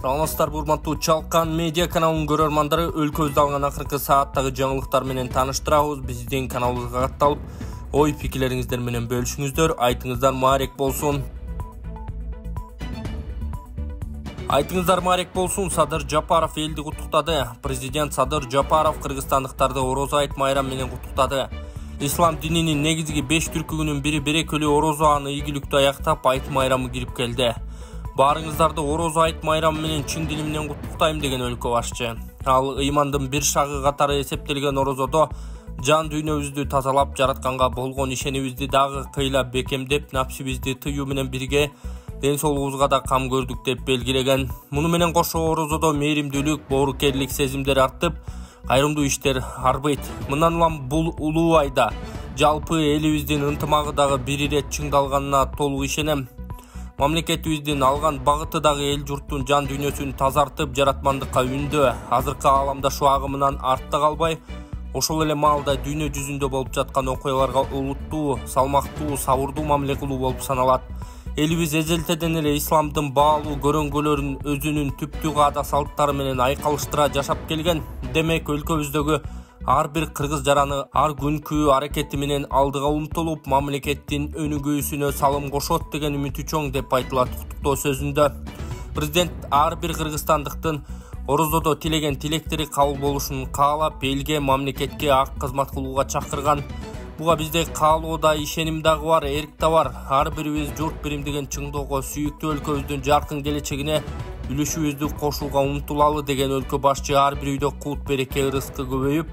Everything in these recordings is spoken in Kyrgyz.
Саламатсыздар, урматтуу Чалкан медиа каналынын көрөрмандары, өлкөбүздө алган акыркы сааттагы жаңылыктар менен тааныштырабыз. Биздин каналыбызга катталып, ой пикирлериңиздер менен бөлүшүңүздөр, айтыңыздар маарек болсун. Айтыңыздар маарек болсун. Садыр Жапаров элди куттуктады. Президент Садыр Жапаров кыргызстандыктарды Орозо айт майрамы менен куттуктады. Ислам дининин негизги 5 түркүгүнүн бири берекелүү Орозо аны ийгиликтүү аяктап айт майрамы кирип келди. Барыңыздарды Орозо айт майрамы менен чын дилимден куттуктайм деген өлкө башчы. Ал ыймандын бир шагы катары эсептелген Орозодо жан дүйнөбүздү тазалап, жаратканга болгон ишенибизди дагы кыйлап бекемдеп, напсибизди тыюу менен бирге ден соолугубузга да кам көрдүк деп белгилеген. Муну менен кошо Орозодо мээримдүүлүк, боорукерлик сезимдери артып, кайрымдуу иштер арбайт. Мындан улам бул улуу айда жалпы элибиздин ынтымагы дагы бир ирет чыңдалганына толук ишенем. Мамлекетибиздин алган багыты дагы эл журттун жан дүйнөсүн тазартып, жаратмандыкка үндөө, азыркы ааламдашу агымынан артта калбай, ошол эле маалда дүйнө жүзүндө болуп жаткан окуяларга улуттуу, салмактуу, сабырдуу мамиле кылуу болуп саналат. Элибиз эзелтеден эле исламдын баалуу көрөңгөлөрүн өзүнүн түптүү каада салттары менен айкалыштыра жашап келген. Демек, өлкөбүздөгү ар бир кыргыз жараны ар күнкү аракети менен алдыга умтулуп, мамлекеттин өнүгүүсүнө салым кошот деген үмүтү чоң деп айтылат куттуктоо сөзүндө. Президент ар бир кыргызстандыктын Орозодо тилеген тилектери кабыл болушун каалап, элге, мамлекетке ак кызмат кылууга чакырган. Буга бизде каалоо да, ишеним дагы бар, эрк да бар. Ар бирибиз журт биримдигин чыңдоого, сүйүктүү өлкөбүздүн жаркын келечегине үлүшүбүздү кошууга умтулалы деген өлкө башчы ар бир үйдө кут береке, ырыскы көбөйүп,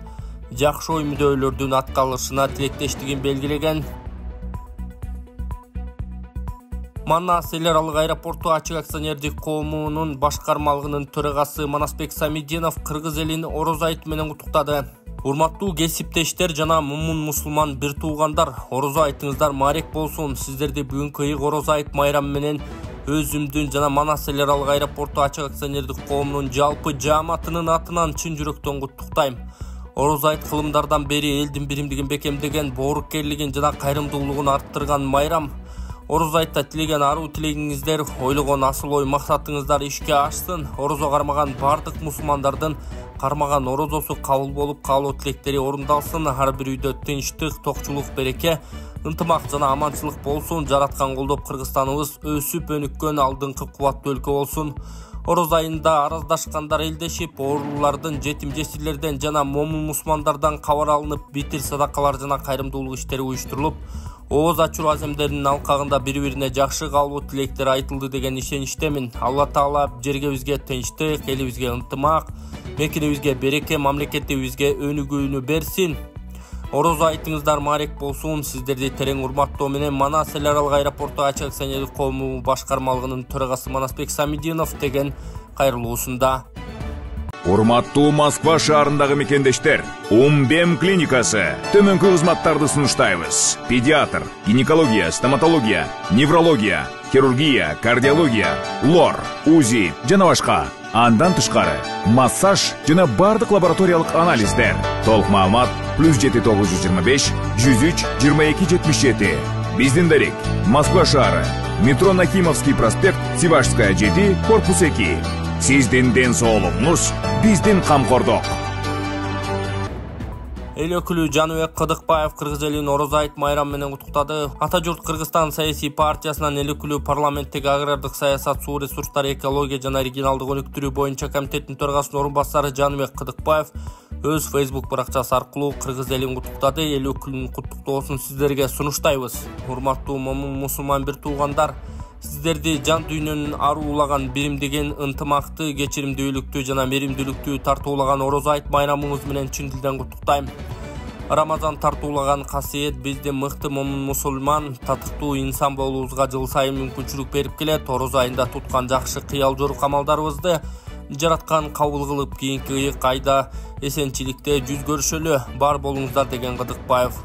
жакшы ой мүдөлөрдүн аткарылышына тилектештигин белгилеген. Манас эл аралык аэропорту ачык акционердик коомунун башкармалыгынын төрагасы Манасбек Самидинов кыргыз элин Орозо айт менен куттуктады. Урматтуу кесиптештер жана мумун мусулман бир туугандар, Орозо айтыңыздар маарек болсун. Сиздерди бүгүнкү ыйык Орозо айт майрамы менен өзүмдүн жана Манас эл аралык аэропорту ачык акционердик коомунун жалпы жааматынын атынан чын жүрөктөн куттуктайм. Орозо айт кылымдардан бери элдин биримдигин бекемдеген, боорукерлигин жана кайрымдуулугун арттырган майрам. Орозо айтта тилеген аруу тилегиңиздер, ойлогон асыл ой максатыңыздар ишке ашсын. Орозо кармаган бардык мусулмандардын кармаган орозосу кабыл болуп, каалоо тилектери орундалсын. Ар бир үйдө тынчтык, токчулук, береке, ынтымак жана аманчылык болсун. Жараткан колдоп Кыргызстаныбыз өсүп өнүккөн алдыңкы кубаттуу өлкө болсун. Орозо айында араздашкандар элдешип, оорулуулардан, жетим жесирлерден жана момун мусулмандардан кабар алынып, битир садакалар жана кайрымдуулук иштери уюштурулуп, ооз ачуу аземдеринин алкагында бири-бирине жакшы каалоо тилектер айтылды деген ишеничтемин. Алла Таала жергебизге тынчтык, элибизге ынтымак, мекенибизге береке, мамлекетибизге өнүгүүнү берсин. Орозо айтыңыздар маарек болсун. Сиздерди терең урматтоо менен Манас эл аралык аэропорту ачык акционердик коому башкармалыгынын төрагасы Манасбек Самидинов деген кайрылуусунда. Урматтуу Москва шаарындагы мекендештер, Умбем клиникасы төмөнкү кызматтарды сунуштайбыз. Педиатр, гинекология, стоматология, неврология, хирургия, кардиология, лор, УЗИ жана башка. Андан тышкары массаж жана бардык лабораториялык анализдер. Толук маалымат +7 925 103 22 77. Биздин дарек Москва шаары, метро Нахимовский проспект, Сивашская 7, корпус 2. Сиздин ден соолугуңуз биздин камкордук. Эл өкүлү Жаныбек Кыдыкбаев кыргыз элин Орозо айт майрамы менен куттуктады. Ата журт Кыргызстан саясий партиясынан эл өкүлү парламенттеги агрардык саясат, суу ресурстары, экология жана регионалдык өнүктүрүү боюнча комитеттин төрагасынын орун басары Жаныбек Кыдыкбаев өз Facebook баракчасы аркылуу кыргыз элин куттуктады. Эл өкүлүнүн куттуктоосун сиздерге сунуштайбыз. Урматтуу момун мусулман бир туугандар, сиздерди жан дүйнөнүн аруулаган биримдигин, ынтымакты, кечиримдүүлүктү жана мээримдүүлүктү тартуулаган Орозо айт майрамыңыз менен чын дилден куттуктайм. Рамазан тартуулаган касиет бизди мыкты момун мусулман, татыктуу инсан болуубузга жыл сайын мүмкүнчүлүк берип келет. Орозо айында туткан жакшы кыял жорук амалдарыбызды жараткан кабыл кылып, кийинки ыйык айда эсенчиликте жүз көрүшөлү. Бар болуңуздар деген Кыдыкбаев.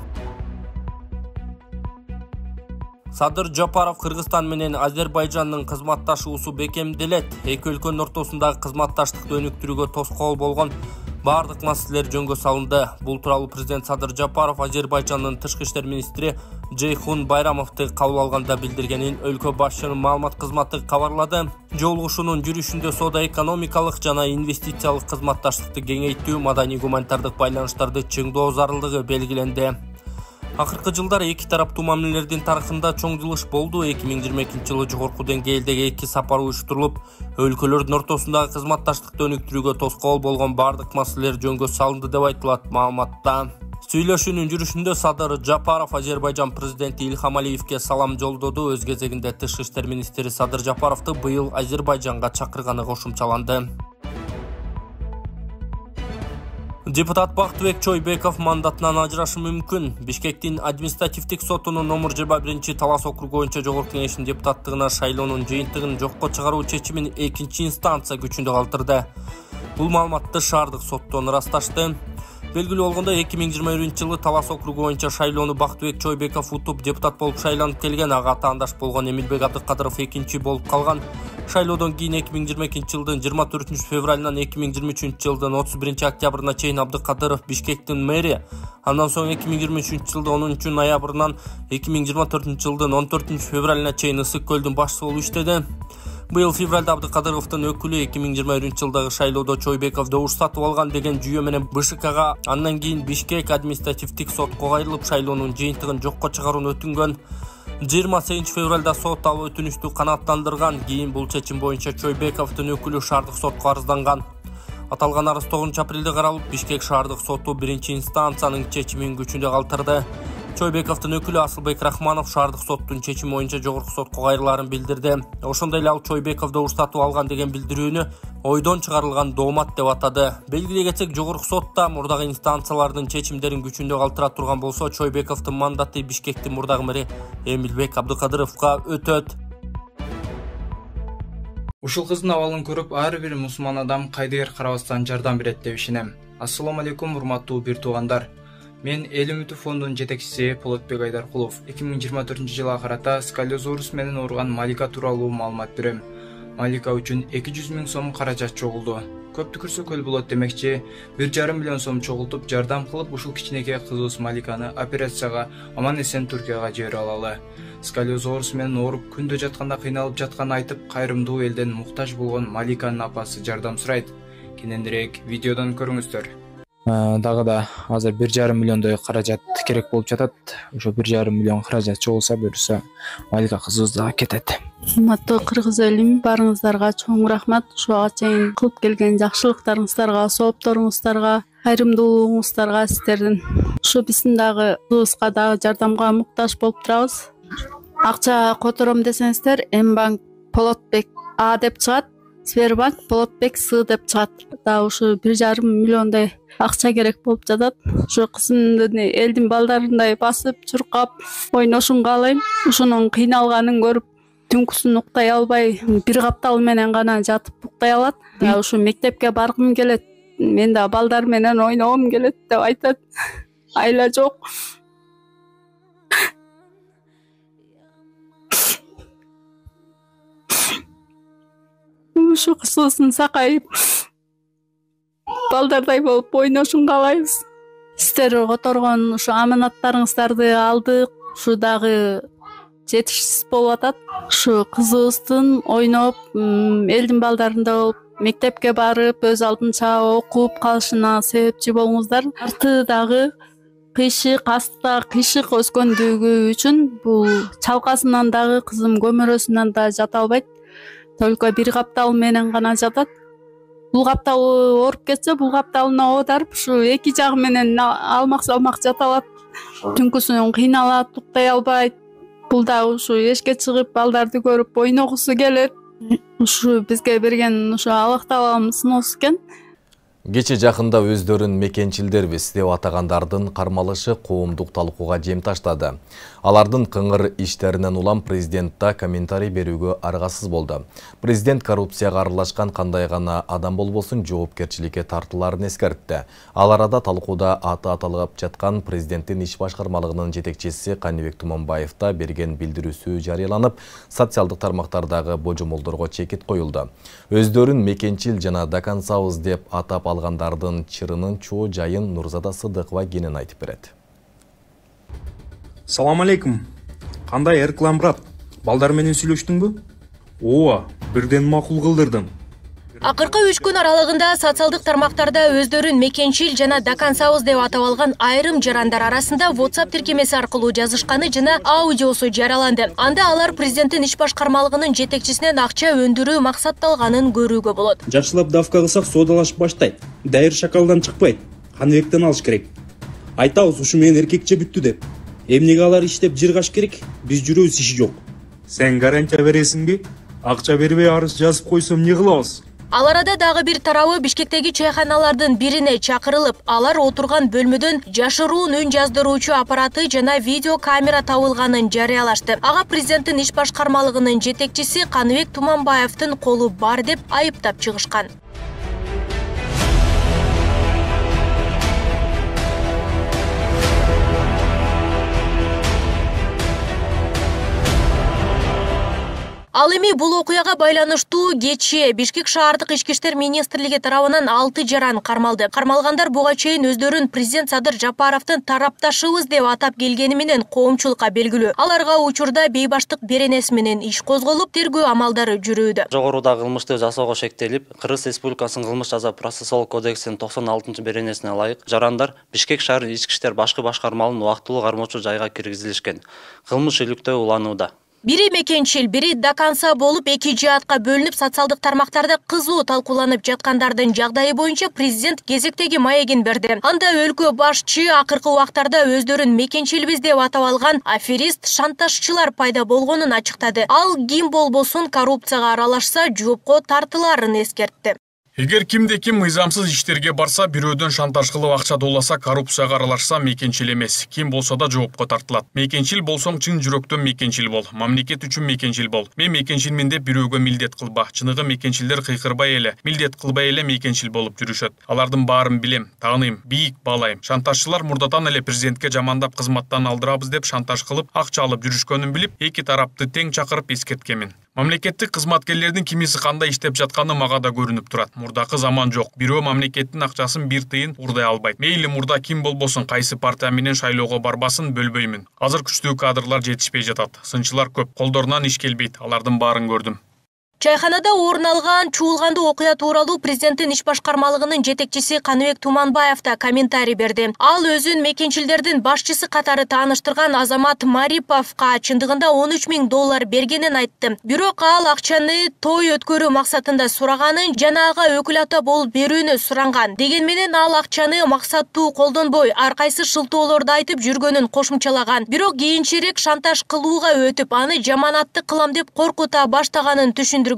Садыр Жапаров Кыргызстан менен Азербайжандын кызматташуусу бекемделет. Эки өлкөнүн ортосундагы кызматташтыкты өнүктүрүүгө тоскоол болгон бардык маселелер жөнгө салынды. Бул тууралуу президент Садыр Жапаров Азербайжандын тышкы иштер министри Джейхун Байрамовду кабыл алганда билдиргенин өлкө башчынын маалымат кызматы кабарлады. Жолугушуунун жүрүшүндө соода-экономикалык жана инвестициялык кызматташтыкты кеңейтүү, маданий-гуманитардык байланыштарды чыңдоо зарылдыгы белгиленди. Акыркы жылдары эки тараптуу мамилелердин тарыхында чоң жылыш болду. 2022 жылы жогорку деңгээлдеги эки сапар уюштурулуп, өлкөлөрдүн ортосундагы кызматташтыкты өнүктүрүүгө тоскоол болгон бардык маселелер жөнгө салынды деп айтылат маалыматта. Сүйлөшүүнүн жүрүшүндө Садыр Жапаров Азербайжан президенти Ильхам Алиевке салам жолдоду. Өз кезегинде тышкы иштер министри Садыр Жапаровду быйыл Азербайжанга чакырганы кошумчаланды. Депутат Бактыбек Чойбеков мандатынан ажырашы мүмкүн. Бишкектин административдик сотунун номер 21 Талас округу боюнча жогорку кеңештин депутаттыгына шайлоонун жыйынтыгын жокко чыгаруу чечимин 2 инстанция күчүндө калтырды. Бул маалыматты шаардык соттон ырасташты. Белгилүү болгондой, 2021 жылы Талас округу боюнча шайлоону Бактыбек Чойбеков утуп депутат болуп шайланып келген. Ага атаандаш болгон Эмилбек Абдыкадыров 2 болуп калган. Шайлоодон кийин 2022 жылдын 24 февралынан 2023 жылдын 31 октябрына чейин Абдыкадыров Бишкектин мэри, андан соң 2023 жылдын 10 ноябрынан 2024 жылдын 14 февралына чейин Ысык көлдүн башчысы болуп иштеди. Быйыл февралда Абдыкадыровдун өкүлү 2021 жылдагы шайлоодо Чойбеков добуш сатып алган деген жүйө менен БШКга, андан кийин Бишкек административдик сотко кайрылып, шайлоонун жыйынтыгын жокко чыгарууну өтүнгөн. 28 февралда сот ал өтүнүштү канааттандырган. Кийин бул чечим боюнча Чойбековдун өкүлү шаардык сотко арызланган. Аталган арыз 9 апрелде каралып, Бишкек шаардык соту 1 инстанциянын чечимин күчүндө калтырды. Чойбековдун өкүлү Асылбек Рахманов шаардык соттун чечими боюнча жогорку сотко кайрылаарын билдирди. Ошондой эле ал Чойбеков добуш сатып алган деген билдирүүнү ойдон чыгарылган доомат деп атады. Белгилей кетсек, жогорку сотта мурдагы инстанциялардын чечимдерин күчүндө калтыра турган болсо, Чойбековдун мандаты Бишкектин мурдагы мэри Эмилбек Абдыкадыровго өтөт. Ушул кыздын абалын көрүп, ар бир мусулман адам кайдыгер карабастан жардам берет деп ишенем. Ассаламу алейкум, урматтуу бир туугандар. Мен Эл үмүтү фондунун жетекчиси Полотбек Айдаркулов 2024 жылга карата сколиозорус менен ооруган Малика тууралуу маалымат берем. Малика үчүн 200 000 сом каражат чогулду. Көп түкүрсө көл болот демекчи, 1,5 миллион сом чогултуп жардам кылып, ушул кичинекей кызыбыз Маликаны операцияга аман-эсен Түркияга жибере алалы. Сколиозорус менен ооруп күндө жатканда кыйналып жатканын айтып, кайрымдуу элден муктаж болгон Маликанын апасы жардам сурайт. Кененирээк видеодон көрүңүздөр. Дагы да азыр 1,5 миллиондой каражат керек болуп жатат. Ошо 1,5 миллион каражат чогулса, буюрса Малика кызыбыз дагы кетет. Урматтуу кыргыз элим, барыңыздарга чоң рахмат. Ушуга чейин кылып келген жакшылыктарыңыздарга, соопторуңуздарга, кайрымдуулугуңуздарга сиздердин. Ушу биздин дагы кызыбызга дагы жардамга муктаж болуп турабыз. Акча котором десеңиздер, Мбанк Полотбек А деп чыгат, Сбербанк Полотбек С деп чыгат. Да ушу 1,5 миллиондой акча керек болуп жатат. Ушу кызымдын элдин балдарындай басып, чуркап, ойношун каалайм. Ушунун кыйналганын көрүп, түнкүсүн уктай албай, бир каптал менен гана жатып уктай алат. Ушу мектепке баргым келет, мен да балдар менен ойногум келет деп айтат. Айла жок. Ушу кызыбыздын сакайып, балдардай болуп ойношун каалайбыз. Сиздер которгон ушу аманаттарыңыздарды алдык. Ушу дагы жетишсиз болуп атат. Ушу кызыбыздын ойноп, элдин балдарында болуп, мектепке барып, өз алдынча окуп калышына себепчи болуңуздар. Арты дагы кыйшык, астта кыйшык өскөндүгү үчүн бул чалкасынан дагы кызым көмөрөсүнөн да жата албайт. Только бир каптал менен гана жатат. Бул каптал ооруп кетсе, бул капталына оодарып, ушу эки жагы менен алмак-салмак жата алат. Түнкүсүн кыйналат, уктай албайт. Бул да ушу эшикке чыгып, балдарды көрүп ойногусу келет. Ушу бизге берген ушу Аллах Тааланын сыноосу экен. Кече жакында өздөрүн мекенчилдербиз деп атагандардын кармалышы коомдук талкууга жем таштады. Алардын кыңыр иштеринен улам президентта комментарий берүүгө аргасыз болду. Президент коррупцияга аралашкан кандай гана адам болбосун жоопкерчиликке тартыларын эскертти. Ал арада талкууда аты аталып жаткан президенттин иш башкармалыгынын жетекчиси Каныбек Туманбаев да берген билдирүүсү жарыяланып, социалдык тармактардагы божомолдорго чекит коюлду. Өздөрүн мекенчил жана дакансабыз деп атап алгандардын чырынын чоо жайын Нурзада Сыдыкова кенен айтып берет. Салам алейкум. Кандай Эрклам брат? Балдар менен сүйлөштүңбү? Ооба, бирден макул кылдырдым. Акыркы 3 күн аралыгында социалдык тармактарда өздөрүн мекенчил жана дакансабыз деп атап алган айрым жарандар арасында WhatsApp тиркемеси аркылуу жазышканы жана аудиосу жараланды. Анда алар президенттин иш башкармалыгынын жетекчисинен акча өндүрүү максатталганын көрүүгө болот. Жакшылап давка кылсак соодалашып баштайт. Дайыр шакалдан чыкпайт. Каныбектен алыш керек. Айтабыз ушу менен эркекче бүттү деп. Эмнеге алар иштеп жыргаш керек? Биз жүрөбүз, иши жок. Сен гарантия бересиңби? Акча бербей арыз жазып койсом эмне кылабыз? Ал арада дагы бир тарабы Бишкектеги чайханалардын бирине чакырылып, алар отурган бөлмөдөн жашыруун үн жаздыруучу аппараты жана видео камера табылганын жарыялашты. Ага президенттин иш башкармалыгынын жетекчиси Каныбек Туманбаевдин колу бар деп айыптап чыгышкан. Ал эми бул окуяга байланыштуу кечээ Бишкек шаардык ички иштер министрлиги тарабынан 6 жаран кармалды. Кармалгандар буга чейин өздөрүн президент Садыр Жапаровдун тарапташыбыз деп атап келгени менен коомчулукка белгилүү. Аларга учурда бейбаштык беренеси менен иш козголуп, тергөө амалдары жүрүүдө. Жогоруда кылмышты жасоого шектелип, Кыргыз Республикасынын кылмыш жаза процессуалдык кодексинин 96 беренесине ылайык жарандар Бишкек шаар ички иштер башкы башкармалынын убактылуу кармоочу жайга киргизилишкен. Кылмыш иликтөө уланууда. Бири мекенчил, бири даканса болуп, эки жаатка бөлүнүп, социалдык тармактарда кызуу талкууланып жаткандардын жагдайы боюнча президент кезектеги маегин берди. Анда өлкө башчы акыркы убактарда өздөрүн мекенчилбиз деп атап алган аферист, шантажчылар пайда болгонун ачыктады. Ал ким болбосун коррупцияга аралашса, жоопко тартыларын эскертти. Эгер кимде-ким мыйзамсыз иштерге барса, бирөөдөн шантаж кылып акча дооласа, коррупцияга аралашса, мекенчил эмес. Ким болсо да жоопко тартылат. Мекенчил болсоң, чын жүрөктөн мекенчил бол. Мамлекет үчүн мекенчил бол. Мен мекенчилмин деп бирөөгө милдет кылба. Чыныгы мекенчилдер кыйкырбай эле, милдет кылбай эле мекенчил болуп жүрүшөт. Алардын баарын билем, тааныйм, бийик баалайм. Шантажчылар мурдадан эле президентке жамандап кызматтан алдырабыз деп шантаж кылып, акча алып жүрүшкөнүн билип, эки тарапты тең чакырып эскерткенмин. Мамлекеттик кызматкерлердин кимиси кандай иштеп жатканы мага да көрүнүп турат. Мурдакы заман жок. Бирөө мамлекеттин акчасын бир тыйын урдай албайт. Мейли мурда ким болбосун, кайсы партия менен шайлоого барбасын бөлбөймүн. Азыр күчтүү кадрлар жетишпей жатат. Сынчылар көп. Колдорунан иш келбейт. Алардын баарын көрдүм. Чайханада орун алган чуулгандуу окуя тууралуу президенттин иш башкармалыгынын жетекчиси Каныбек Туманбаев да комментарий берди. Ал өзүн мекенчилдердин башчысы катары тааныштырган Азамат Мариповго чындыгында $13.000 бергенин айтты. Бирок ал акчаны той өткөрүү максатында сураганын жана ага өкүл ата болуп берүүнү суранган. Деген менен ал акчаны максаттуу колдонбой, ар кайсы шылтоолорду айтып жүргөнүн кошумчалаган. Бирок кийинчерээк шантаж кылууга өтүп, аны жаманатты кылам деп коркута баштаганын түшүндүргөн.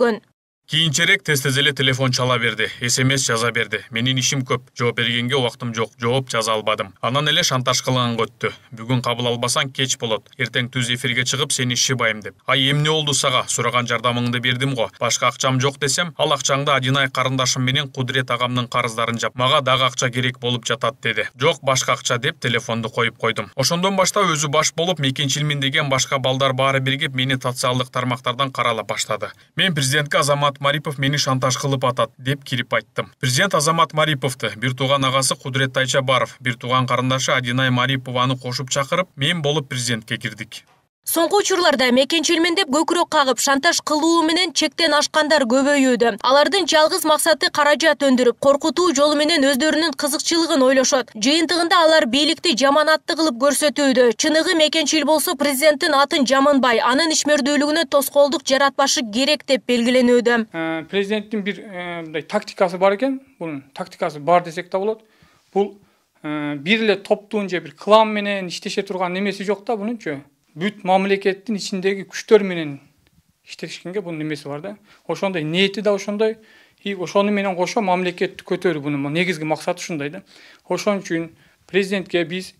Кийинчерээк тез эле телефон чала берди, СМС жаза берди. Менин ишим көп, жооп бергенге убактым жок, жооп жаза албадым. Анан эле шантаж кылганга өттү. Бүгүн кабыл албасаң кеч болот. Эртең түз эфирге чыгып сени шыбайм деп. Ай эмне болду сага? Сураган жардамыңды бердим го. Башка акчам жок десем, ал акчаңды Адинай карындашым менен Кудрет агамдын карыздарын жап. Мага дагы акча керек болуп жатат деди. Жок башка акча деп телефонду коюп койдум. Ошондон баштап өзү баш болуп мекенчилмин деген башка балдар баары биригип мени социалдык тармактардан каралап баштады. Мен президентке Азамат Марипов мени шантаж кылып атат деп кирип айттым. Президент Азамат Мариповду бир тууган агасы Кудрет Тайчабаров, бир тууган карындашы Адинай Марипованы кошуп чакырып, мен болуп президентке кирдик. Соңку учурларда мекенчилмин деп көкүрөк кагып шантаж кылуу менен чектен ашкандар көбөйүүдө. Алардын жалгыз максаты каражат өндүрүп, коркутуу жолу менен өздөрүнүн кызыкчылыгын ойлошот. Жыйынтыгында алар бийликти жаманатты кылып көрсөтүүдө. Чыныгы мекенчил болсо президенттин атын жамынбай, анын ишмердүүлүгүнө тоскоолдук жаратпашы керек деп белгиленүүдө. Президенттин бир тактикасы бар экен. Бунун тактикасы бар десек да болот. Бул бир эле топтун же бир клан менен иштеше турган немеси жок да бунунчу. Бүт мамлекеттин ичиндеги күчтөр менен иштешкенге бунун немеси бар да. Ошондой ниети да ошондой. И ошону менен кошо мамлекетти көтөрүү бунун негизги максаты ушундай да. Ошон үчүн президентке биз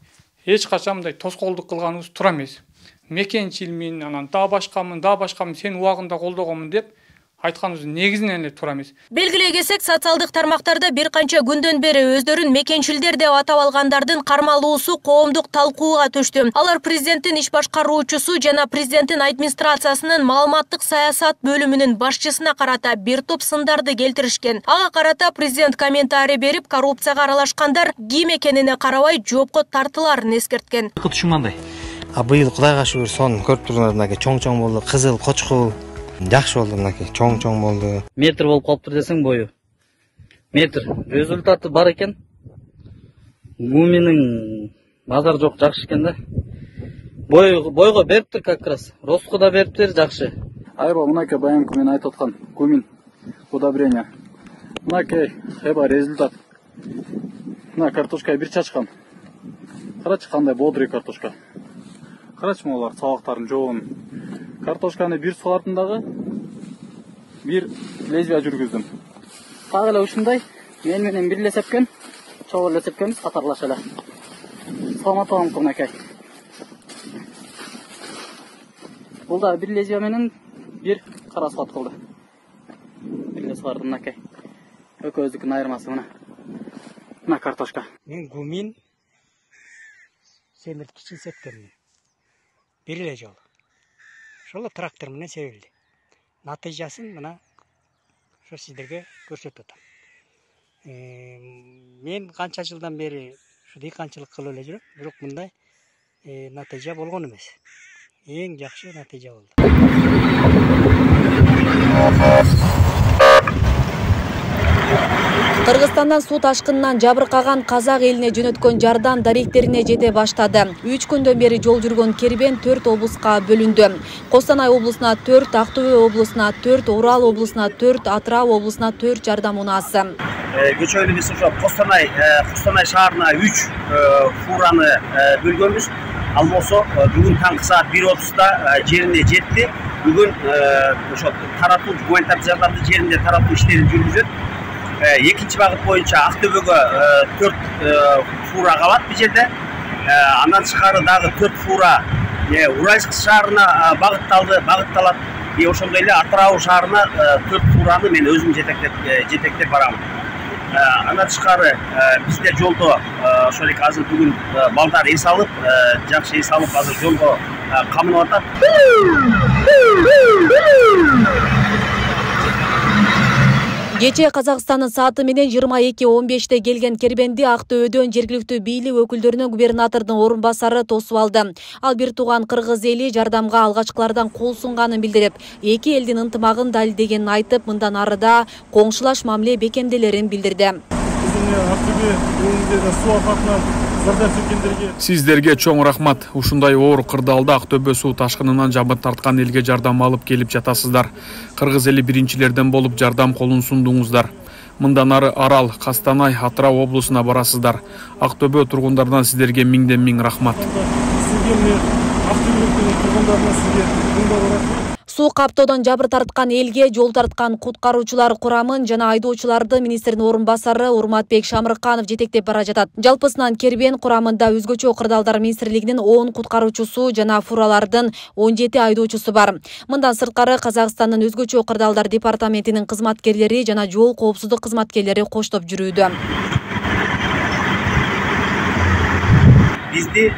эч качан мындай тоскоолдук кылганыбыз туура эмес. Мекенчилмин, анан да башкамын, сен убагында колдогонмун деп айтканыбыз негизинен эле туура эмес. Белгилей кетсек, социалдык тармактарда бир канча күндөн бери өздөрүн мекенчилдер деп атап алгандардын кармалуусу коомдук талкууга түштү. Алар президенттин иш башкаруучусу жана президенттин администрациясынын маалыматтык саясат бөлүмүнүн башчысына карата бир топ сындарды келтиришкен. Ага карата президент комментарий берип, коррупцияга аралашкандар ким экенине карабай жоопко тартыларын эскерткен. Түшүн кандай? Быйыл Кудайга шүгүр сон көрүп тургандар мынакей чоң болду, кызыл, кочкул. Жакшы болду мынакей, чоң болду. Метр болуп калыптыр десең бою. Метр. Результаты бар экен. Гуминин назар жок, жакшы экен да. Бойго бериптир как раз. Ростко да бериптир, жакшы. Айба мынакей баянкы мен айтып аткан гумин удобрение. Мынакей эба результат. Мына картошка бир чачкан. Карачы кандай бодрый картошка. Карачы молар сабактарын жоон. Картошканы бир сугардым дагы, бир лезвия жүргүздүм. Так эле ушундай мен менен бирге сепкен, чогуу эле сепкенбиз катарлаша эле. Саламатым мынакей. Бул да бир лезвия менен бир кара сугат кылды. Бирге сугардым мынакей. Экөөбүздүкүнүн айырмасы мына. Мына картошка. Мен гумин семирткичин сепкенмин. Бир эле жолу. Ошол трактор менен себилди. Натыйжасын мына ошо сиздерге көрсөтүп атам. Мен канча жылдан бери ушу дыйканчылык кылып эле жүрөм, бирок мындай натыйжа болгон эмес. Эң жакшы натыйжа болду. Кыргызстандан суу ташкынынан жабыркаган казак элине жөнөткөн жардам даректерине жете баштады. 3 күндөн бери жол жүргөн кербен 4 облуска бөлүндү. Костанай облусуна 4, Актөбө облусуна 4, Урал облусуна 4, Атырау облусуна 4 жардам унаасы. Көчөлү биз ошо Костанай шаарына 3 фураны бөлгөнбүз. Ал болсо бүгүн таңкы саат 1:30да жерине жетти. Бүгүн ошо таратуу гуманитардык жардамды жеринде таратуу иштерин жүргүзөт. Экинчи багыт боюнча Актөбөгө 4 фура калат бул жерде. Андан тышкары дагы 4 фура Уральск шаарына багытталат. Ошондой эле Атырау шаарына 4 фураны мен өзүм жетектеп барамын. Андан тышкары бизде жолдо ошол эле азыр бүгүн балдар эс алып, жакшы эс алып азыр жолдо камынып атат. Кече Казакстандын сааты менен 22:15 келген кербенди Актөбөдөн жергиликтүү бийлик өкүлдөрүнүн губернатордун орун басары тосуп алды. Ал бир тууган кыргыз эли жардамга алгачкылардан кол сунганын билдирип, эки элдин ынтымагын далилдегенин айтып, мындан арыда коңшулаш мамиле бекемделерин билдирди. Сиздерге чоң рахмат. Ушундай оор кырдаалда Актөбө суу ташкынынан жабыт тарткан элге жардам алып келип жатасыздар. Кыргыз эли биринчилерден болуп жардам колун сундуңуздар. Мындан ары Арал, Костанай, Атырау облусуна барасыздар. Актөбө тургундарынан сиздерге миңден миң рахмат. Суу каптоодон жабыр тарткан элге жол тарткан куткаруучулар курамын жана айдоочуларды министрдин орун басары Урматбек Шамырканов жетектеп бара жатат. Жалпысынан кербен курамында өзгөчө кырдаалдар министрлигинин 10 куткаруучусу жана фуралардын 17 айдоочусу бар. Мындан сырткары Казакстандын өзгөчө кырдаалдар департаментинин кызматкерлери жана жол коопсуздук кызматкерлери коштоп жүрүүдө. Бизди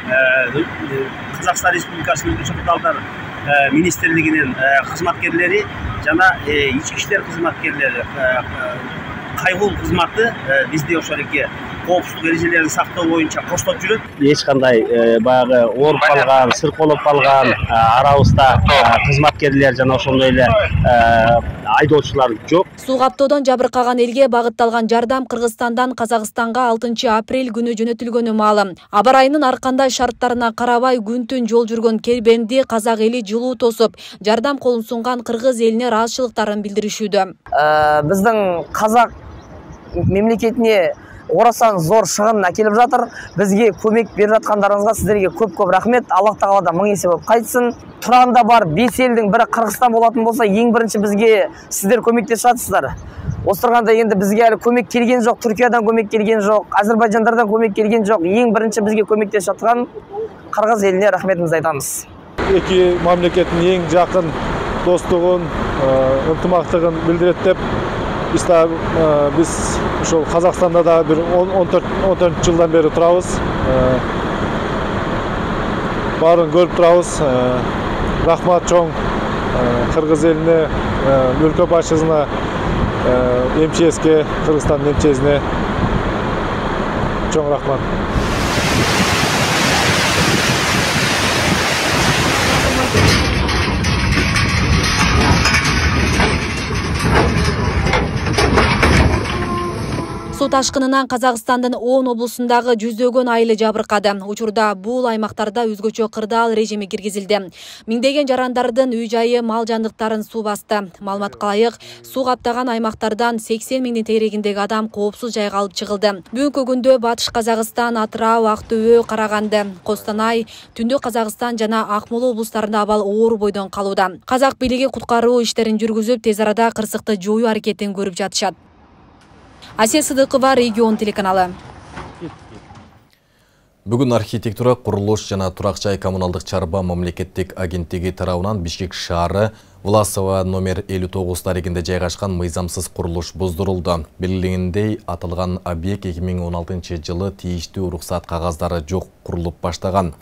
Казакстан Республикасынын өзгөчө кырдаалдар министрлигинин кызматкерлери жана ички иштер кызматкерлери кайгуу кызматы бизди ошол эле коопсуздук эрежелерин сактоо боюнча коштоп жүрөт. Эч кандай баягы ооруп калган, сырколоп калган арабызда кызматкерлер жана ошондой эле айдоочулар жок. Суу каптоодон жабыркаган элге багытталган жардам Кыргызстандан Казакстанга 6 апрель күнү жөнөтүлгөнү маалым. Аба ырайынын ар кандай шарттарына карабай күн-түн жол жүргөн кербенди казак эли жылуу тосуп, жардам колун сунган кыргыз элине ыраазычылыктарын билдиришүүдө. Биздин казак мемлекетине орасан зор шығын әкеліп жатыр. Бізге көмек беріп жатқандарыңызға сіздерге көп рахмет. Аллах тағала мың есе болып қайтсын. Тұрғанда бар 5 елдің бірі Қырғызстан болатын болса, ең бірінші бізге сіздер көмектесіп жатсыздар. Осы тұрғанда енді бізге әлі көмек келген жоқ, Түркиядан көмек келген жоқ, Әзербайжандардан көмек келген жоқ. Ең бірінші бізге көмектесіп жатқан Қырғыз еліне рахметімізді айтамыз. Екі мемлекеттің ең жақын достугун, ынтымактыгын билдирет деп биз ошол Казакстанда да бир 14 жылдан бери турабыз. Баарын көрүп турабыз. Рахмат чоң Кыргыз элине, өлкө башчысына, МЧСке, Кыргызстан МЧСине чоң рахмат. Суу ташкынынан Казакстандын 10 облусундагы жүздөгөн айыл жабыркады. Учурда бул аймактарда өзгөчө кырдаал режими киргизилди. Миңдеген жарандардын үй-жайы, мал жандыктарын суу басты. Маалыматка ылайык, суу каптаган аймактардан 80 миңдин тегерегиндеги адам коопсуз жайга алып чыгылды. Бүгүнкү күндө Батыш Казакстан, Атырау, Актөбө, Караганды, Костанай, Түндүк Казакстан жана Акмола облустарында абал оор бойдон калууда. Казак бийлиги куткаруу иштерин жүргүзүп, тез арада кырсыкты жоюу аракетин көрүп жатышат. Асия Сыдыкова, Регион телеканалы. Бүгүн архитектура, курулуш жана турак жай коммуналдык чарба мамлекеттик агенттиги тарабынан Бишкек шаары Власова номер 59 таригинде жайгашкан мыйзамсыз курулуш буздурулду. Белгиленгендей, аталган объект 2016 жылы тийиштүү уруксат кагаздары жок курулуп баштаган.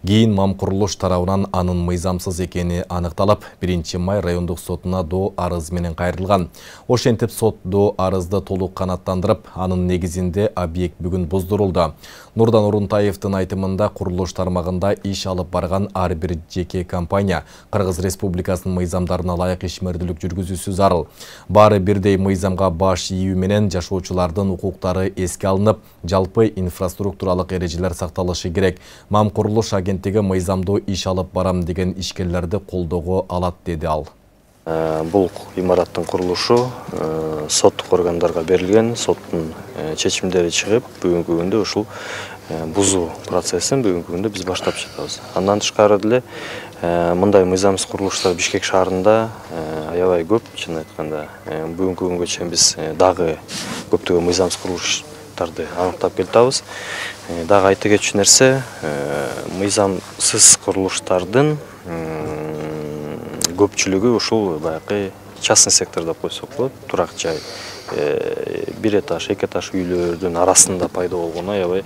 Кийин мам курулуш тарабынан анын мыйзамсыз экени аныкталып, 1 май райондук сотуна доо арыз менен кайрылган. Ошентип сот доо арызды толук канааттандырып, анын негизинде объект бүгүн буздурулду. Нурдан Урунтаевдин айтымында курулуш тармагында иш алып барган ар бир жеке компания Кыргыз Республикасынын мыйзамдарына ылайык ишмердүүлүк жүргүзүүсү зарыл. Баары бирдей мыйзамга баш ийүү менен жашоочулардын укуктары эске алынып, жалпы инфраструктуралык эрежелер сакталышы керек. Мам курулуш агенттиги мыйзамдуу иш алып барам деген ишкерлерди колдоого алат, деди ал. Бул имараттын курулушу соттук органдарга берилген, соттун чечимдери чыгып, бүгүнкү күндө ушул бузуу процессин бүгүнкү күндө биз баштап жатабыз. Андан тышкары деле мындай мыйзамсыз курулуштар Бишкек шаарында аябай көп. Чын айтканда, бүгүнкү күнгө чейин биз дагы көптөгөн мыйзамсыз курулуштарды аныктап келатабыз. Дагы айта кетчү нерсе, мыйзамсыз курулуштардын көпчүлүгү ушул баягы частный сектор деп койсок болот, турак жай, бир этаж, эки этаж үйлөрдүн арасында пайда болгону аябай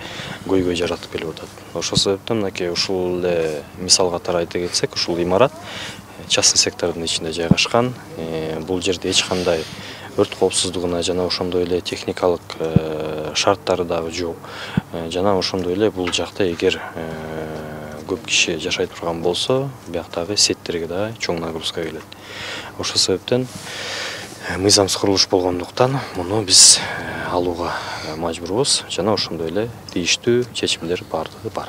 көйгөй жаратып келип атат. Ошол себептен мынакей ушул мисал катары айта кетсек, ушул имарат частный сектордун ичинде жайгашкан. Бул жерде эч кандай өрт коопсуздугуна жана ошондой эле техникалык шарттары дагы жок. Жана ошондой эле бул жакта эгер көп киши жашай турган болсо, бияктагы сеттерге да чоң нагрузка келет. Ошол себептен мыйзамсыз курулуш болгондуктан муну биз алууга мажбурбуз жана ошондой эле тийиштүү чечимдер баардыгы бар.